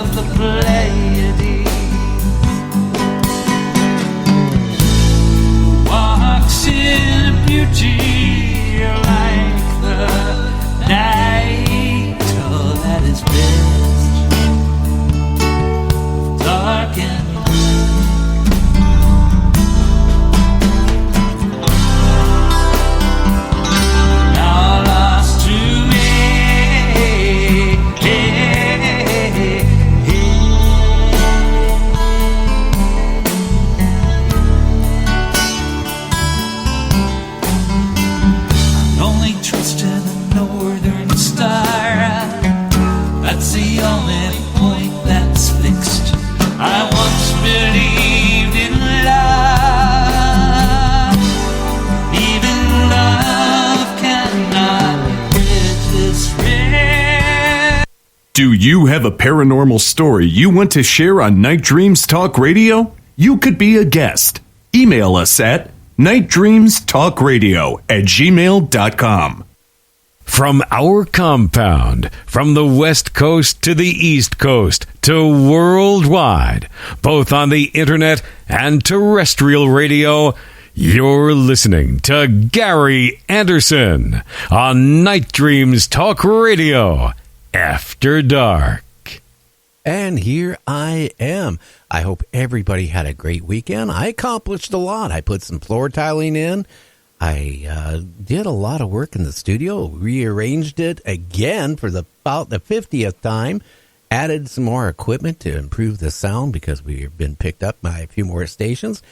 of the Pleiades. Walks in beauty like the night, oh, that is best, dark and now lost to me. Only trust in a northern star. That's the only point that's fixed. I once believed in love. Even love cannot bridge this rift. Do you have a paranormal story you want to share on Night Dreams Talk Radio? You could be a guest. Email us at nightdreamstalkradio@gmail.com. From our compound, from the West Coast to the East Coast to worldwide, both on the internet and terrestrial radio, you're listening to Gary Anderson on Night Dreams Talk Radio After Dark. And here I am. I hope everybody had a great weekend. I accomplished a lot. I put some floor tiling in. I did a lot of work in the studio, rearranged it again for about the 50th time, added some more equipment to improve the sound because we've been picked up by a few more stations.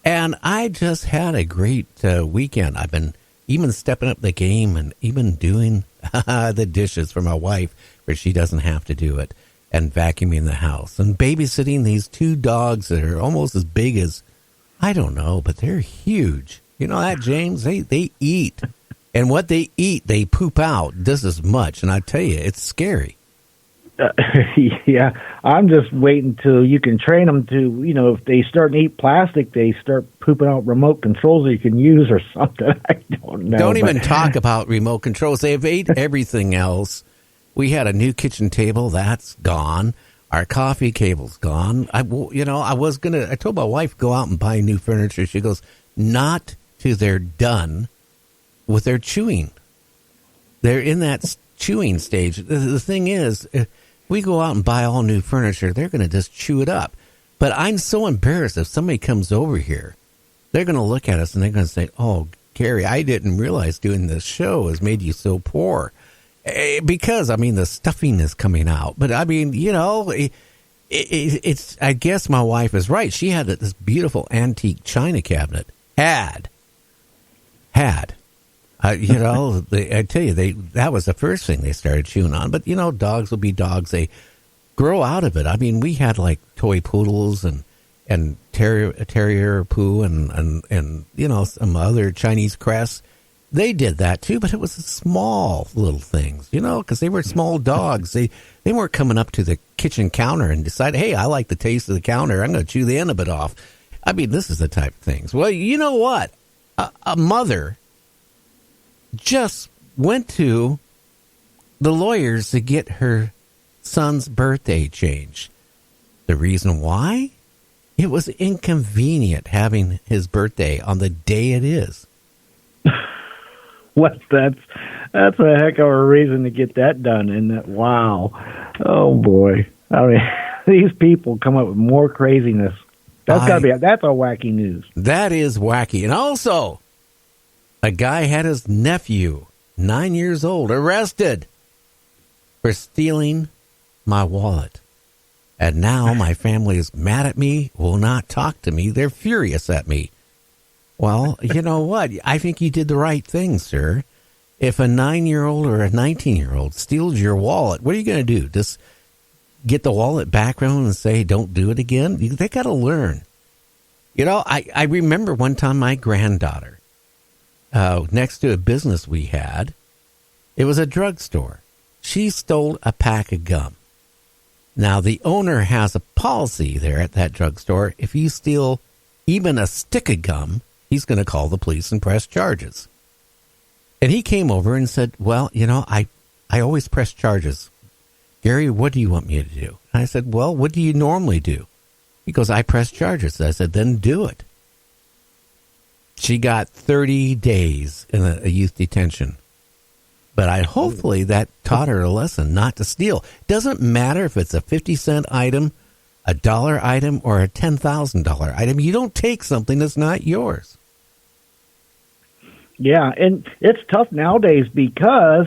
And I just had a great weekend. I've been even stepping up the game and even doing the dishes for my wife where she doesn't have to do it, and vacuuming the house and babysitting these two dogs that are almost as big as, I don't know, but they're huge. You know that, James? They eat. And what they eat, they poop out just as much. And I tell you, it's scary. Yeah, I'm just waiting till you can train them to, if they start to eat plastic, they start pooping out remote controls that you can use or something. I don't know. Don't even talk about remote controls. They've ate everything else. We had a new kitchen table. That's gone. Our coffee cable's gone. I told my wife, go out and buy new furniture. She goes, not till they're done with their chewing. They're in that chewing stage. The thing is, if we go out and buy all new furniture, they're going to just chew it up. But I'm so embarrassed if somebody comes over here, they're going to look at us and they're going to say, oh, Gary, I didn't realize doing this show has made you so poor. Because, the stuffing is coming out. But, it's, I guess my wife is right. She had this beautiful antique china cabinet. Had. I tell you, that was the first thing they started chewing on. But, dogs will be dogs. They grow out of it. We had like toy poodles and terrier poo and some other Chinese crests. They did that too, but it was small little things, because they were small dogs. They weren't coming up to the kitchen counter and decided, hey, I like the taste of the counter. I'm going to chew the end of it off. This is the type of things. Well, you know what? A mother just went to the lawyers to get her son's birthday changed. The reason why? It was inconvenient having his birthday on the day it is. That's a heck of a reason to get that done, isn't it? Wow. Oh, boy. These people come up with more craziness. That's a wacky news. That is wacky. And also, a guy had his nephew, 9 years old, arrested for stealing my wallet. And now my family is mad at me, will not talk to me. They're furious at me. Well, you know what? I think you did the right thing, sir. If a 9-year-old or a 19-year-old steals your wallet, what are you going to do? Just get the wallet back around and say, don't do it again? They got to learn. I remember one time my granddaughter, next to a business we had, it was a drugstore. She stole a pack of gum. Now, the owner has a policy there at that drugstore. If you steal even a stick of gum, he's going to call the police and press charges. And he came over and said, well, I always press charges Gary, what do you want me to do? And I said, well, what do you normally do? He goes, I press charges. I said, then do it. She got 30 days in a youth detention. But hopefully that taught her a lesson not to steal. Doesn't matter if it's a 50-cent item, a dollar item, or a $10,000 item. You don't take something that's not yours. Yeah, and it's tough nowadays because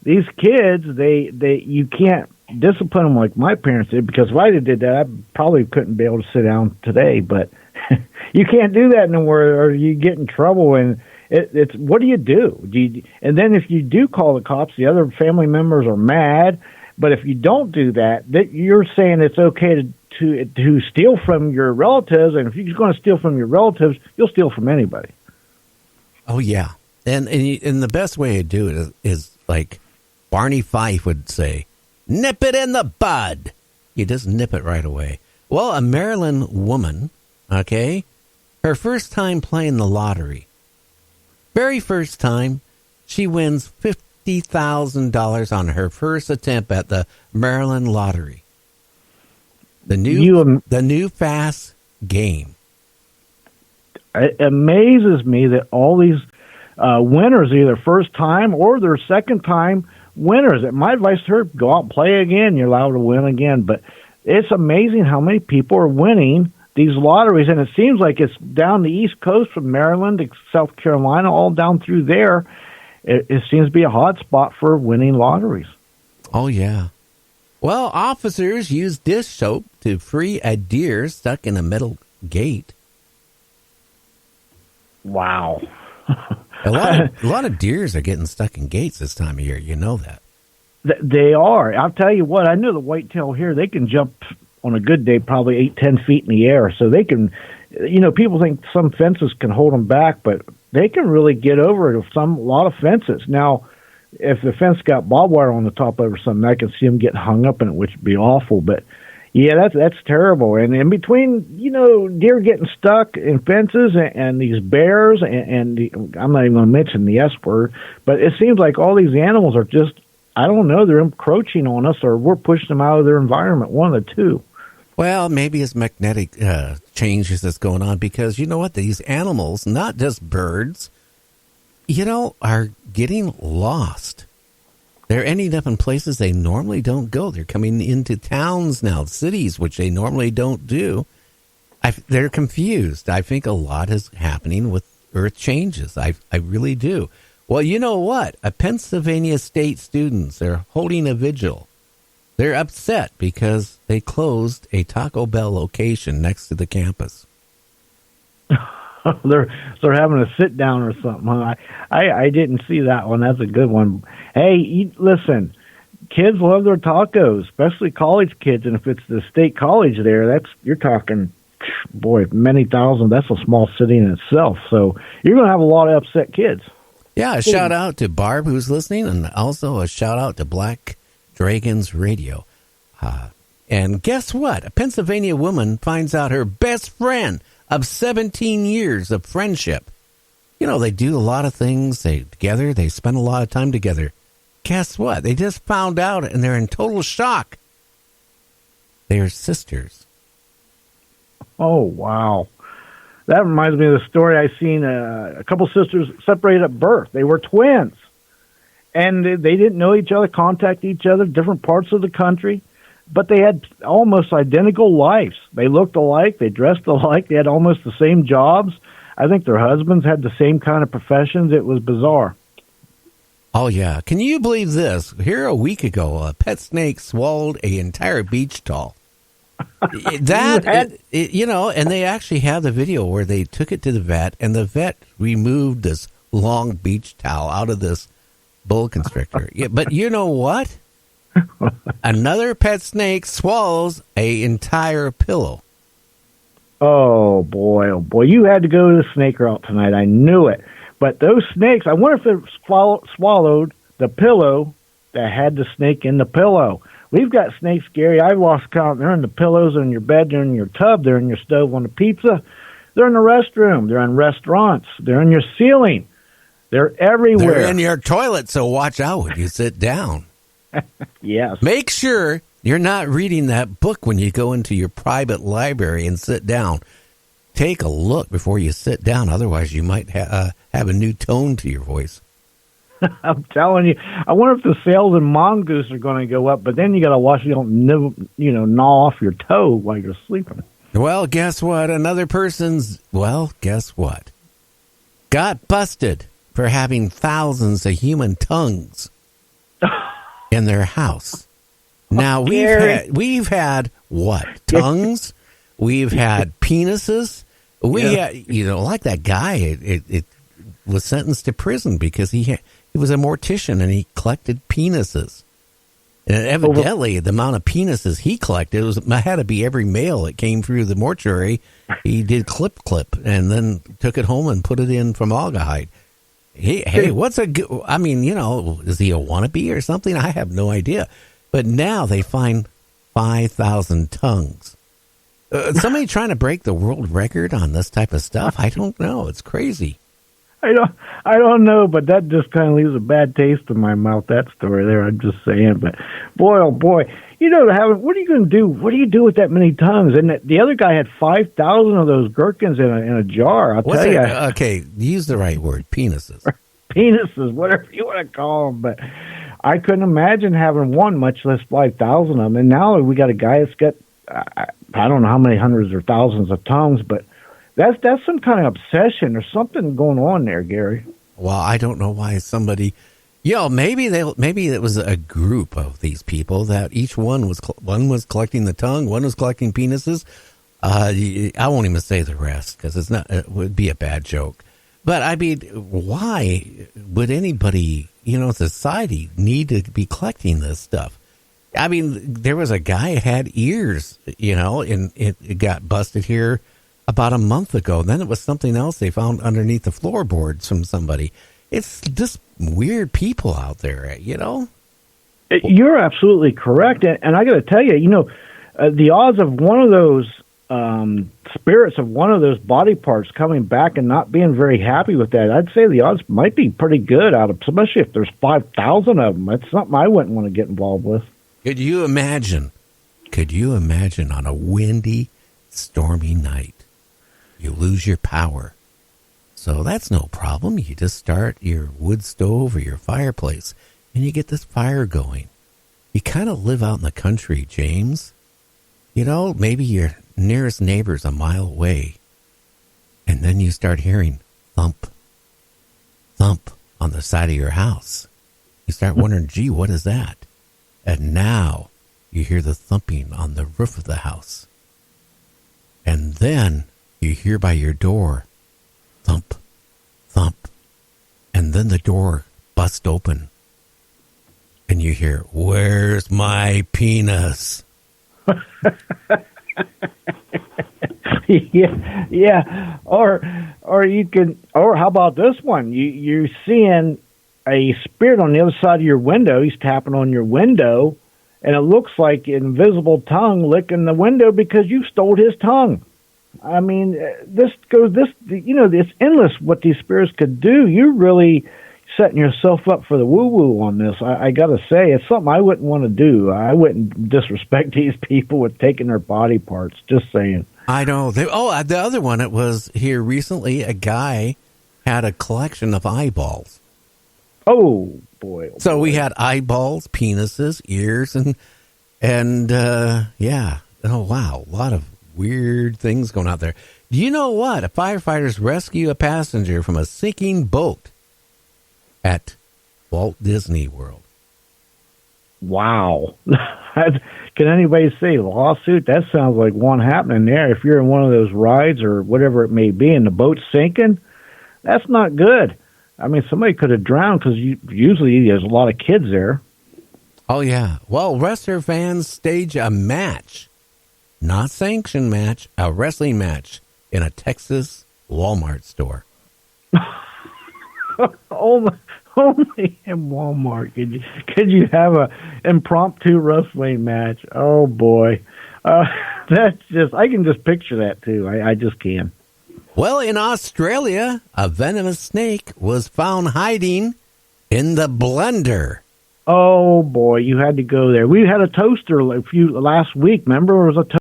these kids, they you can't discipline them like my parents did, because if I did that, I probably couldn't be able to sit down today. But you can't do that anymore, or you get in trouble. And it's what do you do? And then if you do call the cops, the other family members are mad. But if you don't do that, you're saying it's okay to steal from your relatives. And if you're going to steal from your relatives, you'll steal from anybody. Oh, yeah. And the best way to do it is like Barney Fife would say, nip it in the bud. You just nip it right away. Well, a Maryland woman, okay, her first time playing the lottery, very first time, she wins $50,000 on her first attempt at the Maryland lottery. The new fast game. It amazes me that all these winners, either first time or their second time winners. My advice to her, go out and play again. You're allowed to win again. But it's amazing how many people are winning these lotteries. And it seems like it's down the East Coast from Maryland to South Carolina, all down through there. It seems to be a hot spot for winning lotteries. Oh, yeah. Well, officers use dish soap to free a deer stuck in a metal gate. Wow. A lot of deers are getting stuck in gates this time of year. You know that. They are. I'll tell you what, I know the whitetail here, they can jump on a good day probably 8-10 feet in the air. So they can, people think some fences can hold them back, but they can really get over it with a lot of fences. Now, if the fence got barbed wire on the top of it or something, I can see them getting hung up in it, which would be awful. But yeah, that's terrible. And in between, deer getting stuck in fences and these bears, and I'm not even going to mention the S word, but it seems like all these animals are just, I don't know, they're encroaching on us, or we're pushing them out of their environment, one of the two. Well, maybe it's magnetic changes that's going on, because you know what? These animals, not just birds, are getting lost. They're ending up in places they normally don't go. They're coming into towns now, cities, which they normally don't do. They're confused. I think a lot is happening with earth changes. I really do. Well, you know what? Pennsylvania State students, they're holding a vigil. They're upset because they closed a Taco Bell location next to the campus. They're having a sit down or something. Huh? I didn't see that one. That's a good one. Hey, listen, kids love their tacos, especially college kids. And if it's the state college there, you're talking, boy, many thousand. That's a small city in itself. So you're going to have a lot of upset kids. Yeah, a shout out to Barb who's listening, and also a shout out to Black Dragons Radio. And guess what? A Pennsylvania woman finds out her best friend of 17 years of friendship. They do a lot of things together. They spend a lot of time together. Guess what? They just found out, and they're in total shock. They're sisters. Oh, wow. That reminds me of the story I seen. A couple sisters separated at birth. They were twins. And they didn't know each other, contact each other, different parts of the country. But they had almost identical lives. They looked alike. They dressed alike. They had almost the same jobs. I think their husbands had the same kind of professions. It was bizarre. Oh, yeah. Can you believe this? Here a week ago, a pet snake swallowed an entire beach towel. And they actually have the video where they took it to the vet, and the vet removed this long beach towel out of this boa constrictor. Yeah, but you know what? Another pet snake swallows an entire pillow. Oh boy! You had to go to the snake route tonight. I knew it. But those snakes, I wonder if they swallowed the pillow that had the snake in the pillow. We've got snakes, Gary. I've lost count. They're in the pillows, they're in your bed, they're in your tub, they're in your stove on the pizza, they're in the restroom, they're in restaurants, they're in your ceiling. They're everywhere. They're in your toilet, so watch out when you sit down. Yes. Make sure you're not reading that book when you go into your private library and sit down. Take a look before you sit down. Otherwise, you might have a new tone to your voice. I'm telling you, I wonder if the sales in Mongoose are going to go up, but then you got to watch you don't gnaw off your toe while you're sleeping. Well, guess what? Guess what? Got busted for having thousands of human tongues in their house. Now, we've had what? Tongues? We've had penises. We had, like that guy, it was sentenced to prison because he was a mortician and he collected penises. And evidently, the amount of penises he collected had to be every male that came through the mortuary. He did clip and then took it home and put it in formaldehyde. Hey, is he a wannabe or something? I have no idea. But now they find 5,000 tongues. Somebody trying to break the world record on this type of stuff? I don't know. It's crazy. I don't know, but that just kind of leaves a bad taste in my mouth, that story there. I'm just saying. But boy, oh boy, what are you going to do? What do you do with that many tongues? And the other guy had 5,000 of those gherkins in a jar. I'll tell you. Okay, use the right word, penises. Penises, whatever you want to call them. But I couldn't imagine having one, much less 5,000 of them. And now we got a guy that's got, I don't know how many hundreds or thousands of tongues, but that's some kind of obsession. There's something going on there, Gary. Well, I don't know why somebody, maybe it was a group of these people that each one was collecting the tongue, one was collecting penises. I won't even say the rest because it would be a bad joke. But I mean, why would anybody, society need to be collecting this stuff? I mean, there was a guy that had ears, and it got busted here about a month ago. Then it was something else they found underneath the floorboards from somebody. It's just weird people out there, You're absolutely correct. And I got to tell you, the odds of one of those spirits of one of those body parts coming back and not being very happy with that, I'd say the odds might be pretty good especially if there's 5,000 of them. That's something I wouldn't want to get involved with. Could you imagine on a windy, stormy night, you lose your power? So that's no problem. You just start your wood stove or your fireplace, and you get this fire going. You kind of live out in the country, James. Maybe your nearest neighbor's a mile away, and then you start hearing thump, thump on the side of your house. You start wondering, gee, what is that? And now you hear the thumping on the roof of the house. And then you hear by your door, thump, thump. And then the door busts open. And you hear, where's my penis? Yeah. Or how about this one? You're seeing a spirit on the other side of your window. He's tapping on your window, and it looks like an invisible tongue licking the window because you stole his tongue. I mean, it's endless what these spirits could do. You're really setting yourself up for the woo-woo on this. I got to say, it's something I wouldn't want to do. I wouldn't disrespect these people with taking their body parts. Just saying. I know. The other one, it was here recently, a guy had a collection of eyeballs. Oh, boy. So we had eyeballs, penises, ears, and yeah. Oh, wow. A lot of weird things going out there. Do you know what? Firefighters rescue a passenger from a sinking boat at Walt Disney World. Wow. Can anybody say a lawsuit? That sounds like one happening there. If you're in one of those rides or whatever it may be and the boat's sinking, that's not good. I mean, somebody could have drowned because usually there's a lot of kids there. Oh, yeah. Well, wrestler fans stage a match, not sanctioned match, a wrestling match in a Texas Walmart store. Only in Walmart could you have a impromptu wrestling match? Oh boy, that's just I can just picture that too. I just can. Well, in Australia, a venomous snake was found hiding in the blender Oh boy, you had to go there. We had a toaster last week. Remember, it was a